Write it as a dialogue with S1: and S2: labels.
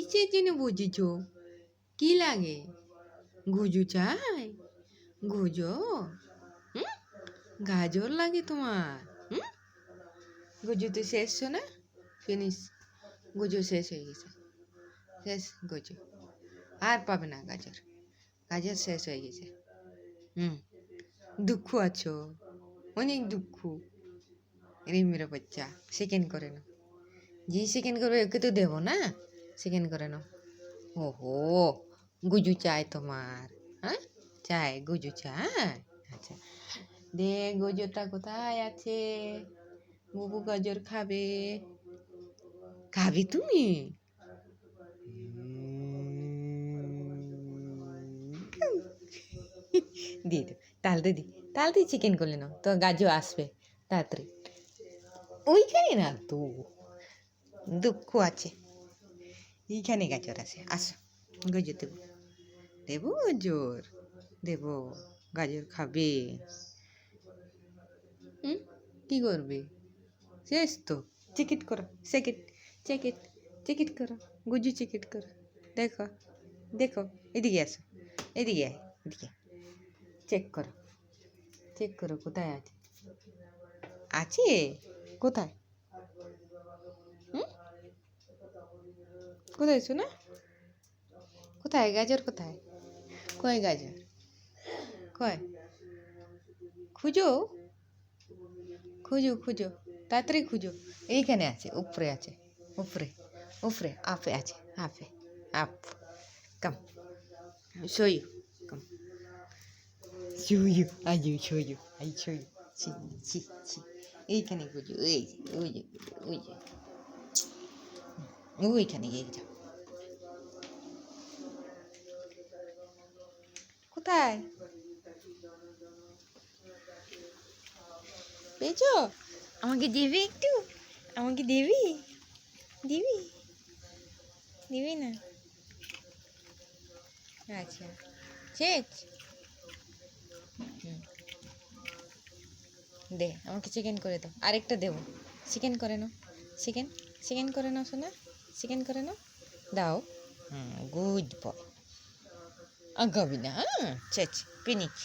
S1: কিসের জন্য বুঝেছ? কি লাগে? গুজু চাই? গুজো? হুম? গাজর লাগে তোমার? হুম? গুজু তো শেষ শোনা, ফিনিশ। গুজু শেষ হয়ে গেছে, শেষ গুজু। আর পাবে না গাজর, গাজর শেষ হয়ে গেছে। দুঃখ আছো, অনেক দুঃখ। রে মেরা বাচ্চা, সেকেন্ড করে নাও। যে সেকেন্ড করবে ওকে তো দেবো না, সেকেন্ড করে নাও। ওহো, গুজু চাই তোমার? হ্যাঁ, চাই, গুজু চাই। আচ্ছা, দে, গুজুটা কোথায় আছে? বুবু গাজর খাবে, খাবি তুমি? দিয়ে দে, তালতে দি, তালতে চিকেন করলে নাও তো, গাজর আসবে তাড়াতাড়ি। ওইখানে না তো, দুঃখ আছে, এইখানে গাজর আছে। আসো, গজর দেবো, দেবো গাজর, দেবো। গাজর খাবে? কি করবে? শেষ তো, চিকিট করো, চেকিট, চেকিট, চেকিট করো, গুজু চেকিট করো। দেখো, দেখো, এদিকে আসো, এদিকে আয়, এদিকে চেক করো, চেক করো কোথায় আছে। আছে কোথায়? কোথায় শোনা? কোথায় গাজর? কোথায়? কয় গাজর? কয়? খুঁজো, খুঁজো, খুঁজো, তাড়াতাড়ি খুঁজো। এইখানে আছে, উপরে আছে, উপরে, উপরে, আপে আছে, আপে, up, come, show you, come, show you, I you show you, I show you, ছি, ছি, ছি, এইখানে খুঁজো, ওই যে, ওই যে, ওই যে, ওইখানে, এই যাও। কোথায় পেয়েছো? আমাকে দিবি একটু, আমাকে দিবি, দিবি, দিবি না? আচ্ছা, শেষ। দে, আমাকে চিকেন করে দাও, আরেকটা দেবো। চিকেন করে নাও, চিকেন, চিকেন করে নাও শোনা, চিকেন করে নাও, দাও। Good boy. আগাবি না, হ্যাঁ, শেষ, ফিনিশ।